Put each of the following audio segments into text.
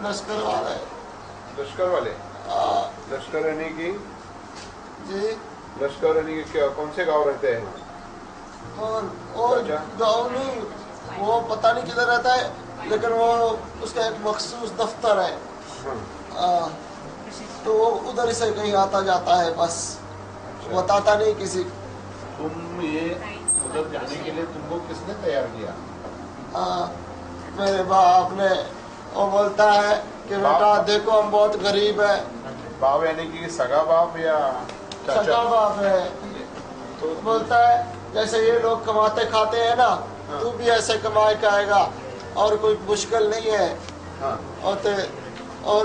लश्कर वाले। लश्कर वाले? लश्कर यानी कि जी लश्कर यानी कि क्या, कौन से गांव रहते हैं? और गाँव नहीं, वो पता नहीं किधर रहता है, लेकिन वो उसका एक मखसूस दफ्तर है। हाँ। तो वो उधर से कहीं आता जाता है, बस बताता नहीं किसी। तुम ये उधर जाने के लिए तुमको किसने तैयार किया? मेरे बाप ने। वो बोलता है कि बेटा देखो हम बहुत गरीब है। बाप यानी कि सगा बाप या चाचा? सगा बाप है। तो बोलता है जैसे ये लोग कमाते खाते हैं ना, तू भी ऐसे कमाए के आएगा, और कोई मुश्किल नहीं है। हाँ। और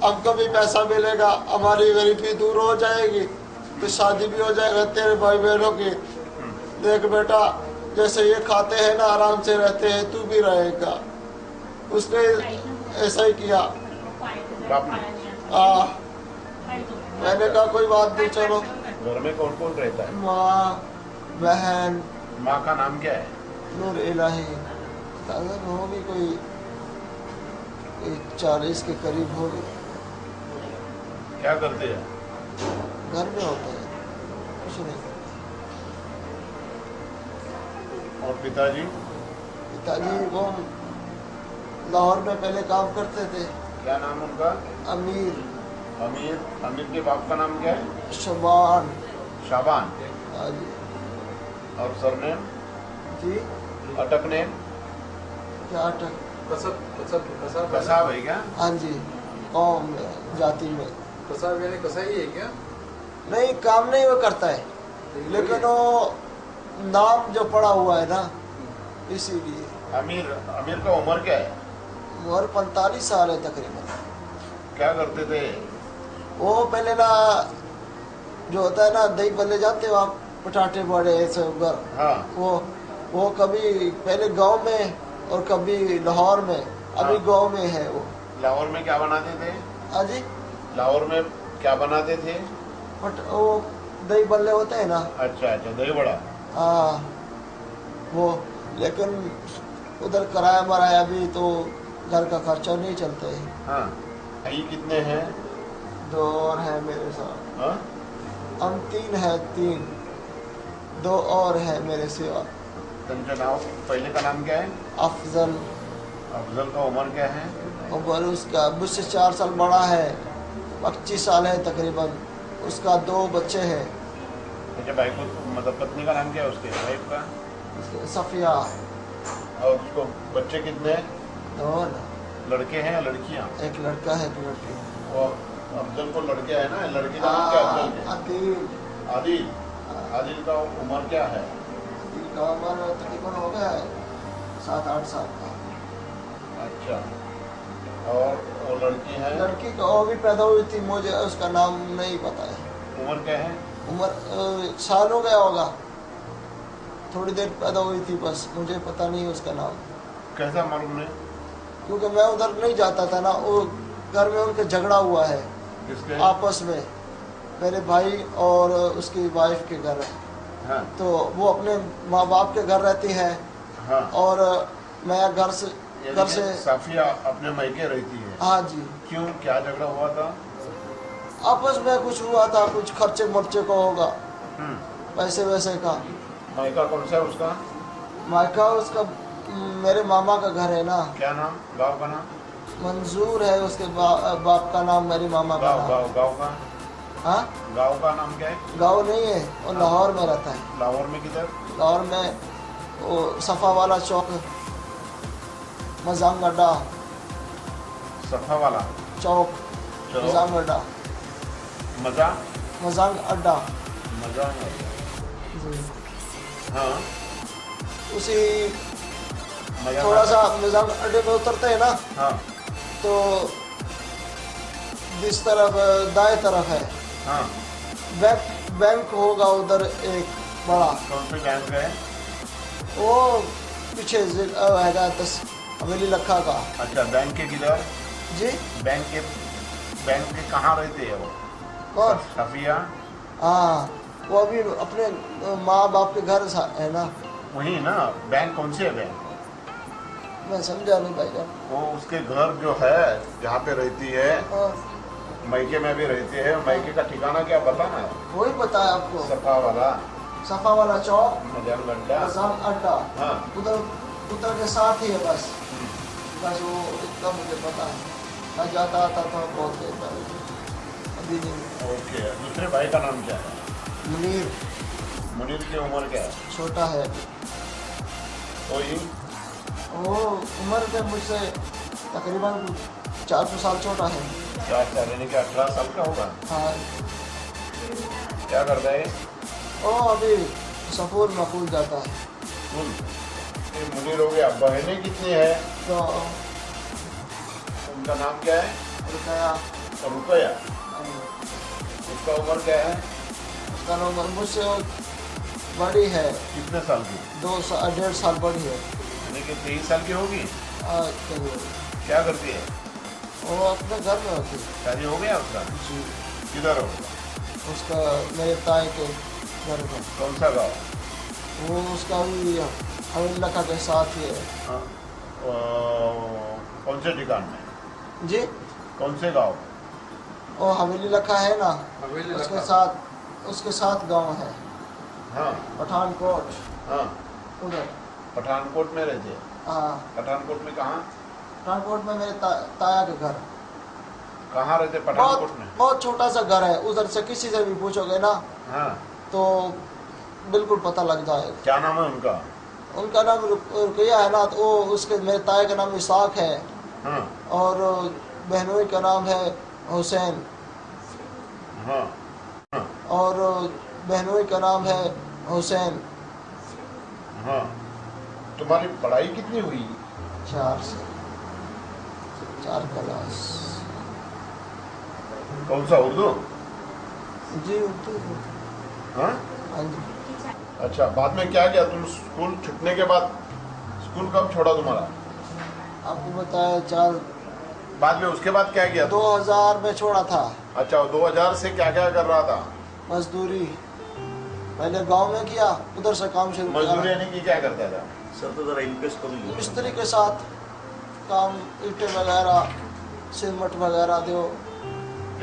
अब कभी पैसा मिलेगा, हमारी गरीबी दूर हो जाएगी, तो शादी भी हो जाएगा तेरे भाई बहनों की। देख बेटा जैसे ये खाते हैं ना, आराम से रहते हैं, तू भी रहेगा। उसने ऐसा ही किया। मैंने कहा कोई बात नहीं, चलो। घर में कौन कौन रहता है? माँ, बहन। माँ का नाम क्या है? नूर इलाही। अगर होगी कोई 40 के करीब होगी। क्या करते हैं? घर में होता है, कुछ नहीं। और पिताजी? पिताजी वो लाहौर में पहले काम करते थे। क्या नाम उनका? अमीर। अमीर? अमीर के बाप का नाम क्या है? शबान। शाबान। हाँ जी। और सरनेम? जी अटक नेम? क्या अटक? कसाब है क्या? हाँ जी, कौम में, जाति में। कसाब यानी कसाई है क्या? नहीं, काम नहीं वो करता है, लेकिन वो नाम जो पड़ा हुआ है ना, इसीलिए। अमीर? अमीर का उम्र क्या है? उम्र 45 साल है तकरीबन। क्या करते थे? वो पहले ना जो होता है ना, दही बल्ले जाते हो आप, पटाटे बड़े ऐसे उगर। हाँ। वो कभी पहले गांव में और कभी लाहौर में। अभी हाँ। गांव में है वो। लाहौर में क्या बनाते थे? हाँ जी, लाहौर में क्या बनाते थे? वो दही बल्ले होते हैं ना। अच्छा अच्छा, दही बड़ा। हाँ वो, लेकिन उधर किराया मराया भी, तो घर का खर्चा नहीं चलता है। हाँ। भाई कितने हैं? 2 और है मेरे साथ। हाँ? हम 3 है, 3। 2 और है मेरे सिवा। तुमका नाम, पहले का नाम क्या है? अफजल। अफजल का उम्र क्या है? उम्र उसका मुझसे 4 साल बड़ा है, 25 साल है तकरीबन। उसका 2 बच्चे हैं। अच्छा, भाई को मतलब पत्नी का नाम क्या है उसके वाइफ का? सफिया। और उसको बच्चे कितने हैं? 2 लड़के हैं या लड़कियां? एक लड़का है, एक लड़की। और अफजल को लड़के है ना, लड़की का नाम क्या है? अफजल है। आदिल। आदिल? आदिल का उम्र क्या है? का उम्र तकरीबन हो गया है 7-8 साल का। अच्छा। और वो लड़की है? लड़की का वो भी पैदा हुई थी, मुझे उसका नाम नहीं पता है। उम्र क्या है? उम्र साल हो गया होगा, थोड़ी देर पैदा हुई थी बस, मुझे पता नहीं उसका नाम। कैसा मालूम नहीं? क्योंकि मैं उधर नहीं जाता था ना, वो घर में उनके झगड़ा हुआ है। किसके? आपस में, मेरे भाई और उसकी वाइफ के घर। हाँ। तो वो अपने माँ बाप के घर रहती है। हाँ। और मैं घर से साफिया अपने मायके रहती है? हाँ जी। क्यों, क्या झगड़ा हुआ था? आपस में कुछ हुआ था, कुछ खर्चे मर्चे को होगा, पैसे वैसे का। मायका कौन सा है उसका? मायका उसका मेरे मामा का घर है ना। क्या नाम? गांव का नाम? मंजूर है उसके बाप का नाम, मेरी मामा का नाम। गांव का? हाँ, गांव का नाम क्या है? गाँव नहीं है, वो लाहौर में रहता है। लाहौर में किधर? लाहौर में वो सफ़ा वाला चौक, मजांग अड्डा। सफा वाला चौक, चौक? मजांग अड्डा। मजांग अड्डा। मजा जी। हाँ। उसी मजा थोड़ा सा मजांग अड्डे पे उतरते हैं ना, हाँ। तो जिस तरफ दाएं तरफ है, हाँ। बैंक होगा उधर एक बड़ा। कौन से बैंक है? वो पीछे हैगा हवेली लखा का। अच्छा, बैंक के किधर? जी। बैंक के कहाँ रहते हैं वो? कौन? सफिया? हाँ, वो अभी अपने माँ बाप के घर है ना। वही ना। बैंक कौन से है बैंक? मैं समझा नहीं भाईजान। वो उसके घर जो है जहाँ पे रहती है, हाँ, मैके में भी रहती है, मैके का ठिकाना क्या बताना है? वही पता है आपको, सफा वाला सफा वाला चौक, मजान घंटा। बाजार अड्डा, हाँ। उधर के साथ ही है बस वो इतना मुझे पता है। मैं जाता आता था बहुत देर पहले, अभी नहीं। ओके, दूसरे भाई का नाम क्या है? मुनीर मुनीर की उम्र क्या है? छोटा है, कोई वो उम्र के मुझसे तकरीबन 400 साल छोटा है। क्या क्या यानी कि 18 साल का होगा? हाँ, क्या करता है? वो अभी सफूर मकूल जाता है। ये मुनीर हो गया। बहनें कितनी है? तो उनका नाम क्या है? रुकया, रुपया। उसका उम्र क्या है? उसका उम्र मुझसे वो बड़ी है, कितने साल की? 1.5 साल बड़ी है। यानी कि 23 साल की होगी। चलिए, क्या करती है? वो अपने घर में होती है। शादी हो गया उसका? जी, किधर हो? उसका मेरे ताए के घर में। कौन सा गाँव? वो उसका भी हवेली के साथ ही है। हाँ। कौन से ठिकान में? जी, कौन से गाँव? वो हवेली लखा है ना, हवेली उसके साथ गांव है, हाँ पठानकोट, हाँ। उधर। पठानकोट में रहते हैं? हाँ, पठानकोट में कहाँ? पठानकोट में मेरे ताया के घर। कहाँ रहते बहुत पठानकोट में? बहुत छोटा सा घर है, उधर से किसी से भी पूछोगे ना हाँ। तो बिल्कुल पता लग जाएगा। क्या नाम है उनका? उनका नाम रुकैया है ना, तो वो उसके मेरे ताए का नाम इसाक है, हाँ और बहनोई का नाम है हुसैन, हाँ हाँ और बहनोई का नाम है हुसैन। हाँ। तुम्हारी पढ़ाई कितनी हुई? 4 क्लास। कौन सा, उर्दू? जी, उर्दू। हाँ। हाँ जी। अच्छा, बाद में क्या किया तुम? स्कूल छूटने के बाद स्कूल कब छोड़ा तुम्हारा? आपको बताया 4 बाद में उसके बाद क्या किया? 2000 में छोड़ा था। अच्छा, 2000 से क्या क्या कर रहा था? मजदूरी पहले गांव में किया, उधर से काम शुरू मजदूरी किया। यानी कि क्या करता था? सर तो जरा इनकेस करूँगी। मिस्त्री के साथ काम, ईंटें वगैरह, सीमेंट वगैरह दो।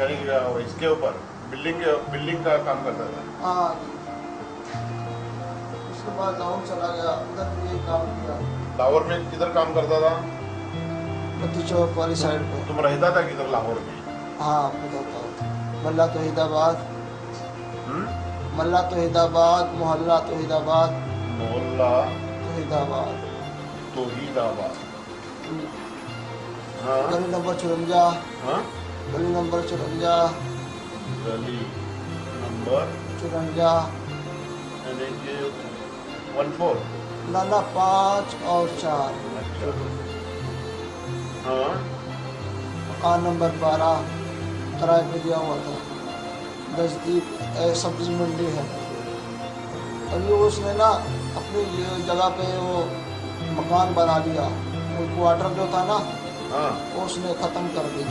यानी कि इसके ऊपर बिल्डिंग का काम करता था? हाँ, उसके बाद गाँव चला गया, उधर भी यही काम किया। लाहौर में किधर काम करता था? बत्ती चौक वाली साइड पे। तुम रहता था किधर लाहौर में? हाँ, बताता हूँ। मल्ला तौहीदाबाद, मल्ला तौहीदाबाद, मोहल्ला तौहीदाबाद, मोहल्ला तौहीदाबाद, तौहीदाबाद। हाँ गली नंबर 54, हाँ। गली नंबर 54, गली नंबर 54, यानी कि 14। ना 5 और 4। अच्छा। हाँ मकान नंबर 12 किराए पे दिया हुआ था, नज़दीक सब्जी मंडी है। अभी उसने ना अपनी जगह पे वो मकान बना लिया, वो क्वार्टर जो था ना हाँ। वो उसने ख़त्म कर दिया।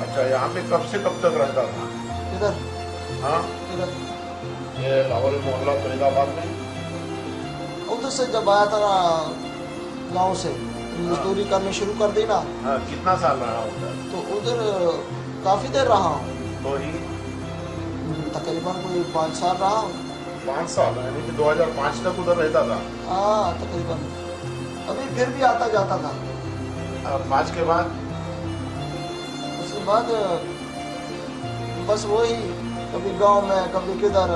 अच्छा, यहाँ पे कब से कब तक रहता था? इधर हाँ, इधर ये लाहौर मोहल्ला फरीदाबाद में। उधर से जब आया था ना गांव से, मजदूरी करनी शुरू कर दी ना, हाँ, कितना साल रहा उधर? तो उधर काफ़ी देर रहा हूँ, तो ही तकरीबन कोई 5 साल रहा हूँ। 5 साल, यानी कि 2005 तक उधर रहता था। हाँ, तकरीबन। अभी फिर भी आता जाता था। 5 के बाद उसके बाद बस वही, कभी गांव में कभी किधर,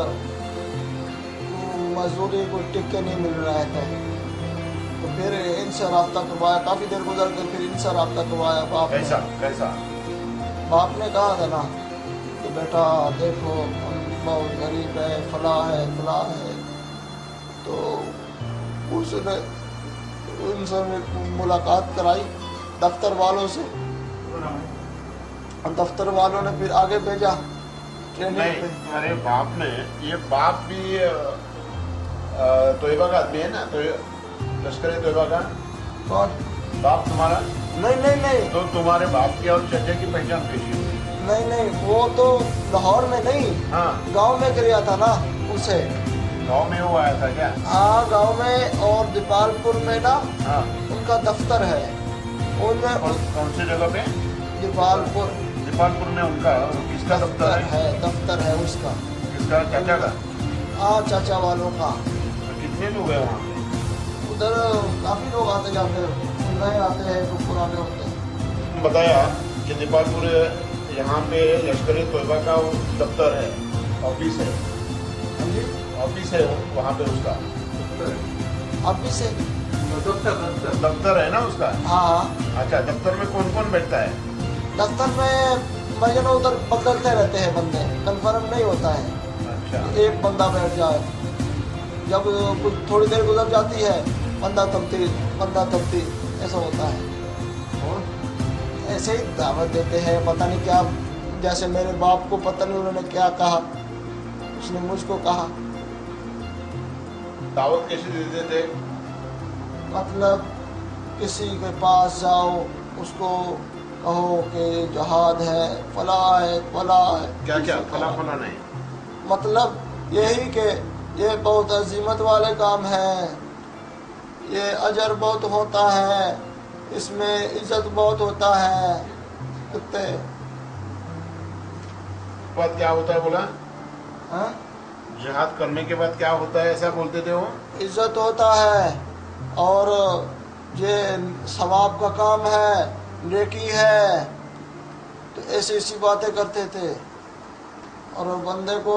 मजदूरी को टिक्के नहीं मिल रहे थे, तो फिर इनसे रब्ता करवाया। काफ़ी देर गुजर कर फिर इनसे रब्ता करवाया बाप कैसा ने। कैसा? बाप ने कहा था ना कि बेटा देखो हम बहुत गरीब है, फला है, तो उसने उनसे मुलाकात कराई दफ्तर वालों से। दफ्तर वालों ने फिर आगे भेजा ट्रेनिंग नहीं, पे। अरे बाप ने, ये बाप भी तोयबा का आदमी है ना? तो लश्कर तोयबा का कौन? बाप तुम्हारा? नहीं, तो तुम्हारे बाप की और चचे की पहचान कैसी हुई? नहीं, वो तो लाहौर में नहीं, हाँ, गांव में गिरा था ना उसे। गाँव में वो आया था क्या? हाँ, गांव में, और दीपालपुर में ना हाँ। उनका दफ्तर है। कौन सी जगह पे? दीपालपुर दीपालपुर में उनका किसका दफ्तर है? दफ्तर है उसका। किसका? चाचा का? हाँ, चाचा वालों का। तो कितने लोग हैं वहाँ पे? उधर काफी लोग आते जाते हैं, नए आते हैं तो पुराने होते हैं। बताया कि दीपालपुर यहाँ पे लश्कर तोयबा का दफ्तर है, ऑफिस है। हाँ जी, ऑफिस है वहाँ पे उसका, अभी से। दफ्तर है ना उसका? हाँ, अच्छा, दफ्तर में कौन कौन बैठता है? दफ्तर में भजन उधर बदलते रहते हैं बंदे, कन्फर्म नहीं होता है। अच्छा, एक बंदा बैठ जाए, जब कुछ थोड़ी देर गुजर जाती है बंदा तब्दील ऐसा होता है। और ऐसे ही दावत देते हैं, पता नहीं क्या। जैसे मेरे बाप को पता नहीं उन्होंने क्या कहा, उसने मुझको कहा। दावत कैसे देते थे? मतलब किसी के पास जाओ, उसको कहो कि जहाद है, फला है। क्या क्या फला फला नहीं? मतलब यही कि ये बहुत अजीमत वाले काम है, ये अजर बहुत होता है, इसमें इज्जत बहुत होता है। कुत्ते बाद क्या होता है बोला? हाँ? जिहाद करने के बाद क्या होता है ऐसा बोलते थे वो? इज्जत होता है और ये सवाब का काम है, नेकी है। तो ऐसी बातें करते थे। और बंदे को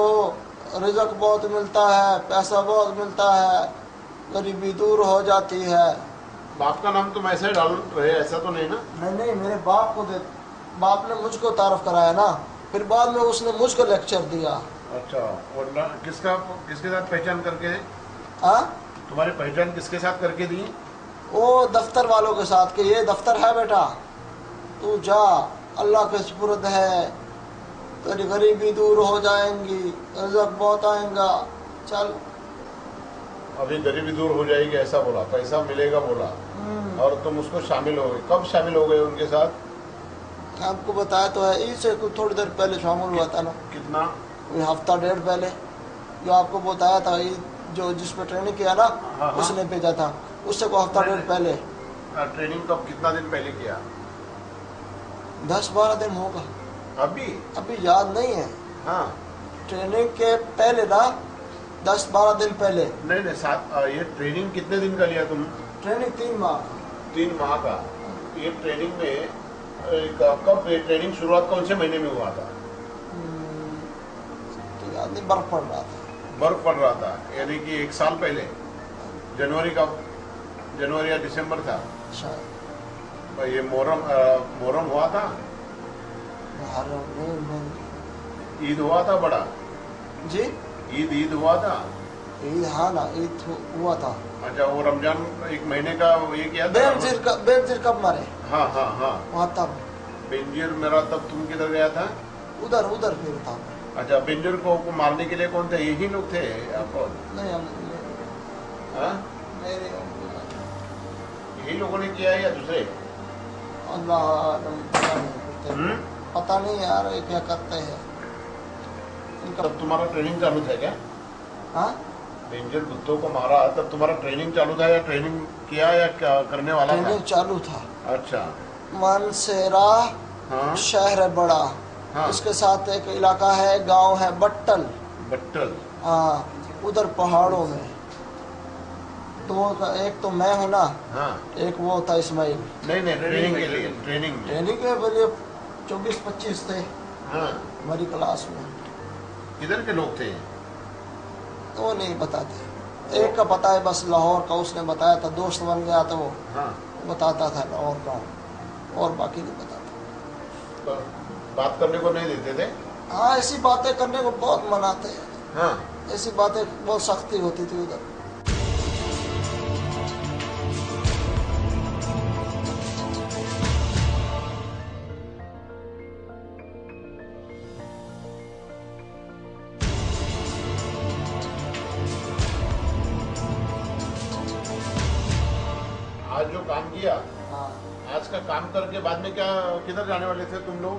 रिज़्क बहुत मिलता है, पैसा बहुत मिलता है, गरीबी दूर हो जाती है। बाप का नाम तुम ऐसे डाल रहे, ऐसा तो नहीं ना? नहीं, मेरे बाप ने मुझको तारफ कराया ना, फिर बाद में उसने मुझको लेक्चर दिया। अच्छा, और किसके साथ पहचान करके है? हाँ, तुम्हारी पहचान किसके साथ करके दी? वो दफ्तर वालों के साथ, कि ये दफ्तर है बेटा, तू जा, अल्लाह के सुपुर्द है, तेरी गरीबी दूर हो जाएंगी, रिज़्क बहुत आएगा, चल। अभी गरीबी दूर हो जाएगी ऐसा बोला, पैसा मिलेगा बोला, और तुम उसको शामिल हो गए। कब शामिल हो गए उनके साथ? आपको बताया तो है, इससे कुछ थोड़ी देर पहले शामिल हुआ था ना, कितना? कोई हफ्ता डेढ़ पहले। जो आपको बताया था, ये जो जिस पे ट्रेनिंग किया ना, हाँ। उसने भेजा था, उससे को हफ्ता डेढ़ पहले। ट्रेनिंग कब, कितना दिन पहले किया? 10-12 दिन होगा, अभी याद नहीं है। हाँ, ट्रेनिंग के पहले ना, 10-12 दिन पहले। नहीं साथ। ये ट्रेनिंग कितने दिन का लिया तुम? ट्रेनिंग 3 माह। 3 माह का। ये ट्रेनिंग में कब ट्रेनिंग शुरुआत कौन से महीने में हुआ था? तो याद नहीं, बर्फ पड़ रहा था। बर्फ पड़ रहा था, यानी कि 1 साल पहले। जनवरी या दिसंबर था शायद। ये मोहर्रम हुआ था, ईद हुआ था बड़ा जी, ईद हुआ था। ईद, हाँ ना, ईद हुआ था। अच्छा, वो रमजान 1 महीने का ये किया था। बेनजीर कब मारे? हाँ वहाँ तब बेंजीर मेरा, तब तुम किधर गया था? उधर फिर था। अच्छा, बेंजीर को मारने के लिए कौन थे? यही लोग थे आपको? नहीं, हम हाँ? मेरे यही लोगों ने किया है या दूसरे? पता नहीं यार, ये क्या करते हैं इनका। तब तुम्हारा ट्रेनिंग चालू था क्या? हाँ, बेंजीर बुद्धों को मारा तब तुम्हारा ट्रेनिंग चालू था, या ट्रेनिंग किया या क्या करने वाला था? ट्रेनिंग चालू था। अच्छा, मानसेरा हाँ शहर है बड़ा, हाँ। उसके साथ एक इलाका है, गांव है बट्टल। हाँ, उधर पहाड़ों में। तो एक तो मैं हूँ ना, हाँ। एक वो था इस्माइल। नहीं ट्रेनिंग के लिए, ट्रेनिंग के बजे 24-25 थे हाँ। हमारी क्लास में। किधर के लोग थे? तो नहीं बताते, एक का पता है बस, लाहौर का, उसने बताया था, दोस्त बन गया था वो, हाँ। बताता था लाहौर का, और बाकी नहीं बताता। तो बात करने को नहीं देते थे? हाँ, ऐसी बातें करने को बहुत मनाते हैं। हाँ। ऐसी बातें बहुत सख्ती होती थी उधर। आज जो काम किया, हाँ, आज का काम करके बाद में क्या, किधर जाने वाले थे तुम लोग?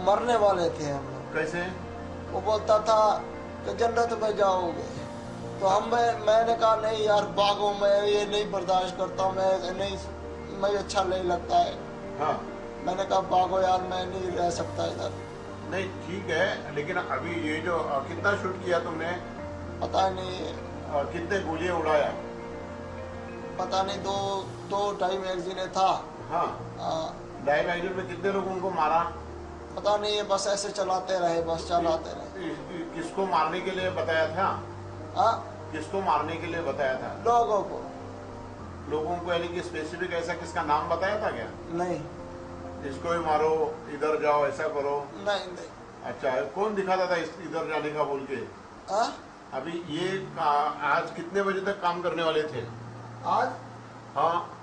मरने वाले थे हम लोग। कैसे? वो बोलता था कि जन्नत में जाओगे, तो मैंने कहा नहीं यार, बागों में ये नहीं बर्दाश्त करता, मैं नहीं मैं अच्छा नहीं लगता है। हाँ मैंने कहा भागो यार, मैं नहीं रह सकता इधर। नहीं ठीक है, लेकिन अभी ये जो कितना शूट किया तुमने, पता नहीं, कितने गोलियां उड़ाया? पता नहीं, दो ढाई मैगजीने था। हाँ हाँ, 2.5 मैगजीन में कितने लोगों को मारा? पता नहीं, ये बस ऐसे चलाते रहे, बस चलाते रहे। किसको मारने के लिए बताया था? हाँ, किसको मारने के लिए बताया था? लोगों को। लोगों को यानी कि स्पेसिफिक ऐसा किसका नाम बताया था क्या? नहीं इसको ही मारो, इधर जाओ, ऐसा करो? नहीं नहीं। अच्छा, कौन दिखाता था इधर जाने का बोल के? हाँ, अभी ये आज कितने बजे तक काम करने वाले थे? आज हाँ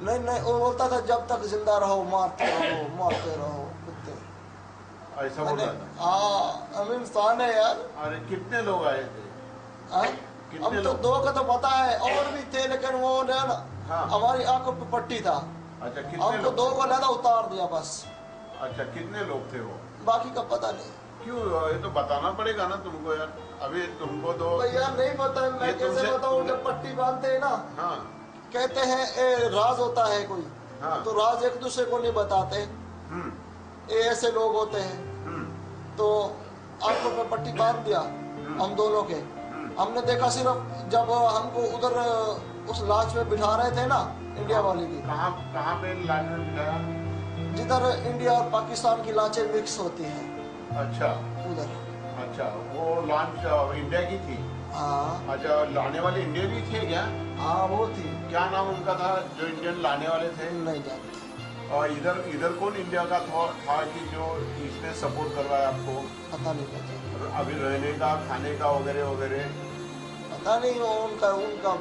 नहीं नहीं, वो बोलता था जब तक जिंदा रहो मारते रहो, मारते रहो कुत्ते। ऐसा बोल मैंने, रहा था? हाँ, हम इंसान है यार। अरे कितने लोग आए थे? हाँ? कितने हम तो लोग? 2 का तो पता है, और भी थे, लेकिन वो ना हाँ। हमारी आंखों पे पट्टी था। अच्छा कितने हमको लोग? 2 को लेना उतार दिया बस, अच्छा कितने लोग थे वो? बाकी का पता नहीं। क्यों, ये तो बताना पड़ेगा ना तुमको यार। अभी तुमको तो भैया नहीं पता है, मैं ये कैसे तुमसे- बताऊं? जब पट्टी बांधते हैं ना, हाँ कहते हैं ए, राज होता है कोई, हाँ। तो राज एक दूसरे को नहीं बताते, हम्म ये ऐसे लोग होते हैं। हम्म तो आंखों पे पट्टी बांध दिया हम दोनों के। हमने देखा सिर्फ जब हमको उधर उस लाश में बिठा रहे थे ना, इंडिया वाली की, कहाँ कहाँ पे लाइन में मिलाया? जिधर इंडिया और पाकिस्तान की लाशें मिक्स होती हैं, अच्छा उधर। अच्छा, वो लॉन्च इंडिया की थी? हाँ अच्छा, लाने वाले इंडिया भी थे क्या? हाँ, वो थी। क्या नाम उनका था जो इंडियन लाने वाले थे? नहीं जानते, और इधर कौन इंडिया का था कि जो इसने सपोर्ट करवाया आपको? पता नहीं पता, अभी रहने का, खाने का वगैरह वगैरह? पता नहीं वो उनका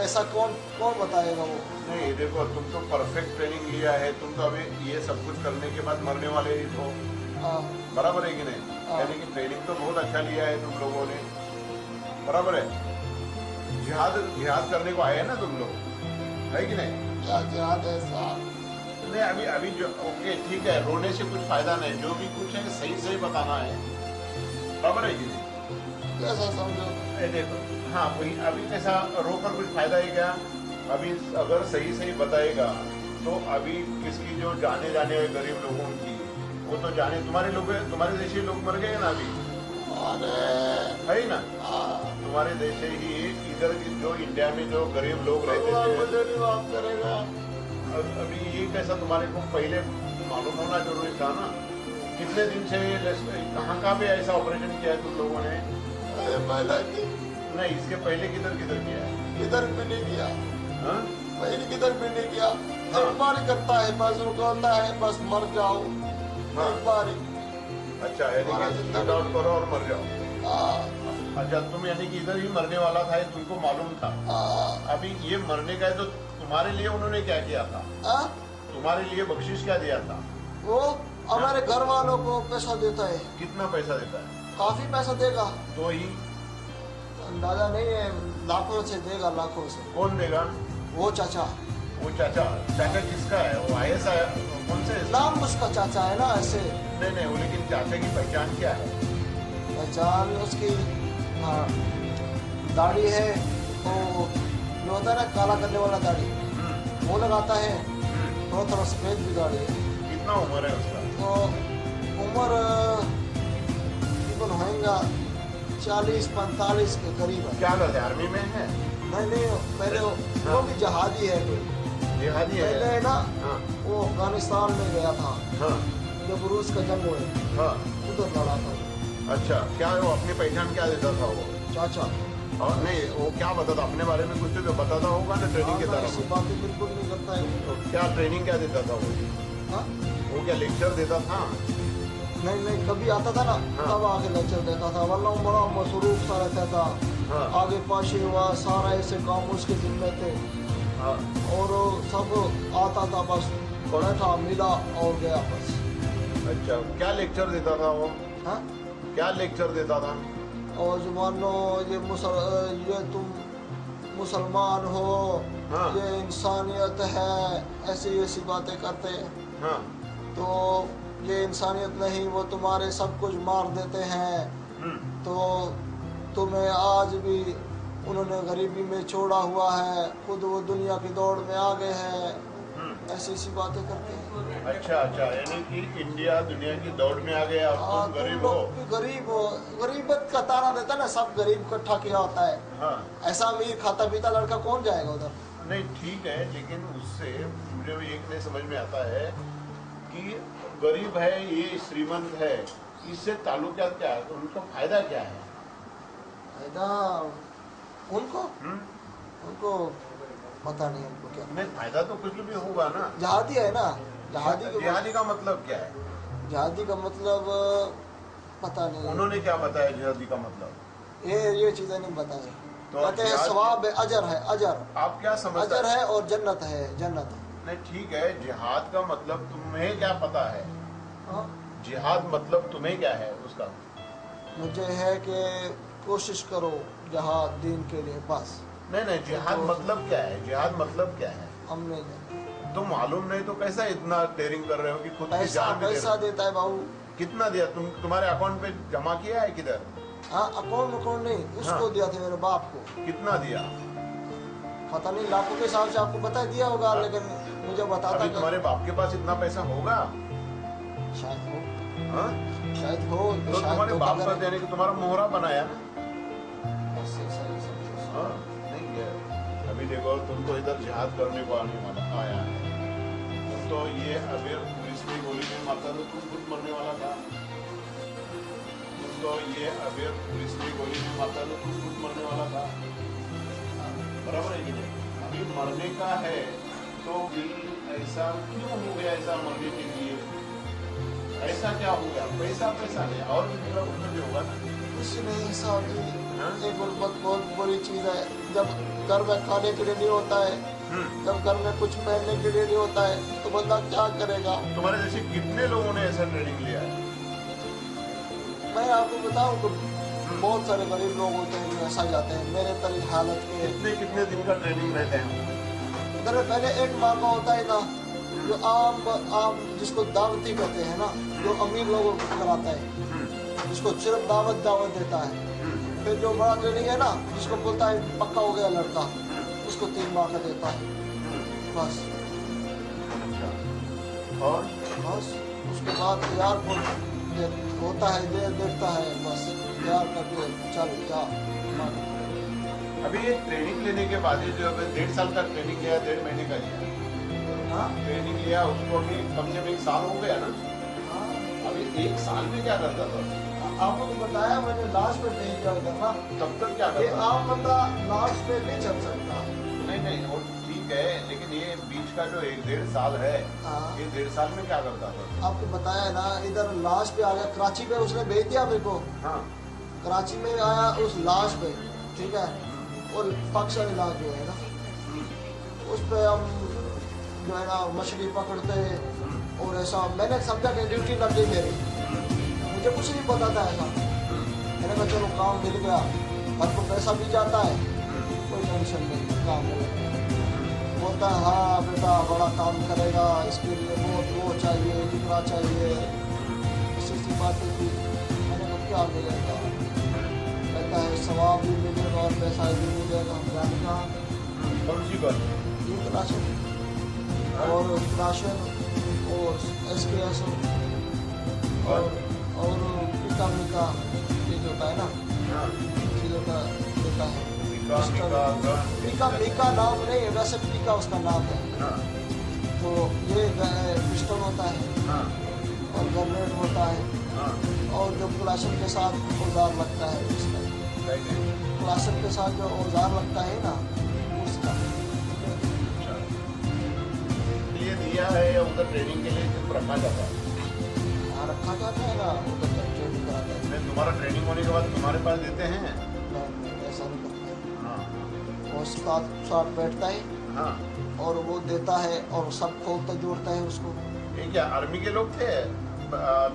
ऐसा कौन कौन बताएगा वो। नहीं देखो, तुम तो परफेक्ट ट्रेनिंग लिया है, तुम तो अभी ये सब कुछ करने के बाद मरने वाले ही हो, हाँ बराबर है कि नहीं? हाँ। यानी कि ट्रेनिंग तो बहुत अच्छा लिया है तुम लोगों ने, बराबर है? जिहाद करने को आए हैं ना तुम लोग, है कि नहीं? क्या याद है साहब? नहीं अभी जो ओके ठीक है, रोने से कुछ फायदा नहीं, जो भी कुछ है सही बताना है, बराबर है कि नहीं? कैसा समझो? ए, देखो हाँ वही, अभी कैसा रोकर कुछ फायदा है क्या? अभी अगर सही बताएगा तो अभी किसकी जो जाने वाले गरीब लोगों की, वो तो जाने, तुम्हारे देशी लोग मर गए ना अभी, अरे है ही ना? हाँ, तुम्हारे देश ही इधर की जो इंडिया में जो गरीब लोग रहते भगवान थे, मुझे नहीं माफ करेगा। अभी ये कैसा तुम्हारे को पहले मालूम होना जरूरी था ना? कितने दिन से कहाँ पे ऐसा ऑपरेशन किया है तुम लोगों ने? अरे मैंने नहीं, इसके पहले किधर किया है? किधर भी नहीं किया, हाँ? पहले किधर भी नहीं किया। हाँ। एक बार ही करता है, बस रुकता है, बस मर जाओ। हाँ। एक बार ही। अच्छा, यानी हमारा कि जिंदगी- शूट आउट करो और मर जाओ। हाँ, अच्छा, तुम यानी कि इधर ही मरने वाला था, ये तुमको मालूम था? हाँ, अभी ये मरने का है तो तुम्हारे लिए उन्होंने क्या किया था? हाँ। तुम्हारे लिए बख्शिश क्या दिया था? वो हमारे घर वालों को पैसा देता है, कितना पैसा देता है? काफी पैसा देगा, तो ही अंदाजा नहीं है, लाखों से देगा, लाखों से। कौन देगा? वो चाचा, वो चाचा किसका है? वो IAS है? कौन से? नाम उसका चाचा है ना, ऐसे नहीं वो, लेकिन चाचा की पहचान क्या है? पहचान उसकी, हाँ, दाढ़ी है, वो जो होता है ना काला करने वाला दाढ़ी, वो लगाता है, थोड़ा सफेद भी दाढ़ी है। कितना उम्र है उसका? तो उम्र तकरीबन होएगा 40-45 के करीब है। क्या करते, आर्मी में है? नहीं, पहले वो भी जहादी है कोई। जिहादी पहले है? है ना, हाँ वो अफगानिस्तान में गया था, हाँ जब रूस का जंग हुए, हाँ। उधर लड़ा था अच्छा, क्या है वो, अपनी पहचान क्या देता था वो? चाचा। और नहीं, वो क्या बताता अपने बारे में? कुछ तो बताता होगा ना ट्रेनिंग के ऐसी तरफ? बातें बिल्कुल नहीं करता है। तो क्या ट्रेनिंग क्या देता था वो? हाँ? वो क्या लेक्चर देता था? नहीं, कभी आता था ना, हाँ। तब आगे लेक्चर देता था, वरना वो बड़ा मसरूफ सा रहता था। हाँ। आगे पाशे हुआ, सारा ऐसे काम उसके जिम्मे थे, हाँ। और सब आता था, बस बैठा मिला और गया बस। अच्छा, क्या लेक्चर देता था वो? हाँ? क्या लेक्चर देता था? और जो मान लो ये तुम मुसलमान हो, हाँ। ये इंसानियत है, ऐसी बातें करते हैं। हाँ। तो ये इंसानियत नहीं, वो तुम्हारे सब कुछ मार देते हैं, तो तुम्हें आज भी उन्होंने गरीबी में छोड़ा हुआ है, खुद वो दुनिया की दौड़ में आ गए हैं, ऐसी ऐसी बातें करते हैं। अच्छा अच्छा, यानी कि इंडिया दुनिया की दौड़ में आ गया, अब तुम गरीब हो। गरीब हो, गरीबत का ताना देता है ना, सब गरीब इकट्ठा किया होता है। हाँ ऐसा अमीर खाता पीता लड़का कौन जाएगा उधर? नहीं ठीक है, लेकिन उससे मुझे भी एक नहीं समझ में आता है कि गरीब है ये श्रीमंत है, इससे ताल्लुकात क्या है, उनका फायदा क्या है? फायदा उनको उनको पता नहीं उनको क्या। नहीं फायदा तो कुछ भी होगा ना। जहादी है ना, जिहादी का मतलब क्या है? जहादी का मतलब पता नहीं। उन्होंने क्या बताया जिहादी का मतलब? ये चीजें नहीं बताई। तो कहते हैं जिहाद- सवाब है, अजर है, अजर आप क्या समझते अजर हैं? है और जन्नत है, जन्नत है। नहीं ठीक है, जिहाद का मतलब तुम्हें क्या पता है? हाँ? जिहाद मतलब तुम्हें क्या है उसका? मुझे है कि कोशिश करो जहाद दीन के लिए, बस। नहीं नहीं, जिहाद मतलब क्या है? जिहाद मतलब क्या है? हमने नहीं। तो मालूम नहीं तो कैसा इतना डेयरिंग कर रहे हो कि खुद की पैसा जान भी दे पैसा रहे हो? देता है बाबू। कितना दिया तुम्हारे अकाउंट पे जमा किया है किधर? हाँ, अकाउंट नहीं, उसको हाँ। दिया था मेरे बाप को। कितना दिया? पता नहीं, लाखों के हिसाब से आपको बता दिया होगा, हाँ। लेकिन मुझे बताता अभी कि तुम्हारे बाप के पास इतना पैसा होगा? शायद हो, हाँ? शायद हो, तो तुम्हारे तो बाप बगैर- का देने की तुम्हारा मोहरा बनाया ना? ऐसे सही समझो। हाँ, नहीं है। अभी देखो तुम तो इधर जिहाद करने को आने वाला आया है, तुम तो ये अभी पुलिस की गोली में मारता तो तुम खुद मरने वाला था। तुम तो ये अभी पुलिस की गोली में मारता तो तुम खुद मरने वाला था। बराबर है कि नहीं? अभी मरने का है तो भी ऐसा क्यों हो गया? ऐसा मरने के लिए ऐसा क्या हो गया? पैसा पैसा नहीं और भी पूरा कुछ भी होगा ना। कुछ नहीं साहब जी, हाँ? ये गुर्बत बहुत बुरी चीज है। जब घर में खाने के लिए नहीं होता है, जब घर में कुछ पहनने के लिए नहीं होता है, तो बंदा क्या करेगा? तुम्हारे जैसे कितने लोगों ने ऐसा ट्रेनिंग लिया है? मैं आपको बताऊं तो बहुत सारे गरीब लोग होते हैं जो ऐसा जाते हैं मेरे तरह हालत के। कितने कितने दिन का ट्रेनिंग रहते हैं? उधर पहले एक माह का होता है ना, जो आम जिसको दावती कहते हैं ना, जो अमीर लोगों को कराता है, जिसको सिर्फ दावत देता है। फिर जो बड़ा ट्रेनिंग है ना, जिसको बोलता है पक्का हो गया लड़का, उसको 3 माह का देता है, बस। और बस उसके बाद तैयार होता है, देखता है, बस तैयार करके चल जा। अभी ये ट्रेनिंग लेने के बाद ये जो 1.5 साल का ट्रेनिंग लिया, 1.5 महीने का लिया, हाँ ट्रेनिंग लिया, उसको अभी कम से कम 1 साल हो गया ना? हाँ, अभी 1 साल में क्या करता था? आपको तो बताया मैंने, लास्ट में नहीं किया करना। तब तक क्या ये करता? आम बंदा लास्ट में नहीं चल सकता। नहीं नहीं, वो ठीक है, लेकिन ये बीच का जो 1.5 साल है, हाँ। ये 1.5 साल में क्या करता था? आपको बताया ना, इधर लास्ट पे आ गया, कराची पे उसने भेज दिया मेरे को। हाँ कराची में आया उस लाश पे, ठीक है, और फक्सर इलाज जो है ना, उस पे हम जो है ना मछली पकड़ते और ऐसा। मैंने समझा कि ड्यूटी लग गई मेरी, मुझे कुछ नहीं पता था ऐसा। मैंने कहा चलो काम मिल गया, घर को पैसा भी जाता है, कोई टेंशन नहीं, काम मिल गया। बोलता है हाँ बेटा बड़ा काम करेगा, इसके लिए वो चाहिए, जितना चाहिए, ऐसी बातें की। मैंने कहा क्या मिलेगा? कहता है सवाब भी मिलेगा और पैसा भी मिलेगा। हम जाने कहाँ? कौन सी बात? ईद राशन और राशन और SKS और पिका ये जो होता है ना, हाँ, चीज़ों का देता है। पिका नाम नहीं है, वैसे पिका उसका नाम है। हाँ, तो ये पिस्टल होता है हाँ, और गन्नेट होता है, हाँ, और जो क्लासन के साथ औजार लगता है उसका, क्लासन के साथ जो औजार लगता है ना उसका। ये दिया है या उधर ट्रेनिंग के लिए सिर्फ रखा जाता है? यहाँ रखा जाता है ना, उधर तक ट्रेनिंग कराता है। नहीं, तुम्हारा ट्रेनिंग होने के बाद तुम्हारे पास देते हैं? ऐसा नहीं करता है, हाँ, वो साथ बैठता है हाँ। और वो देता है और सब खोलता जोड़ता है उसको। ये क्या आर्मी के लोग थे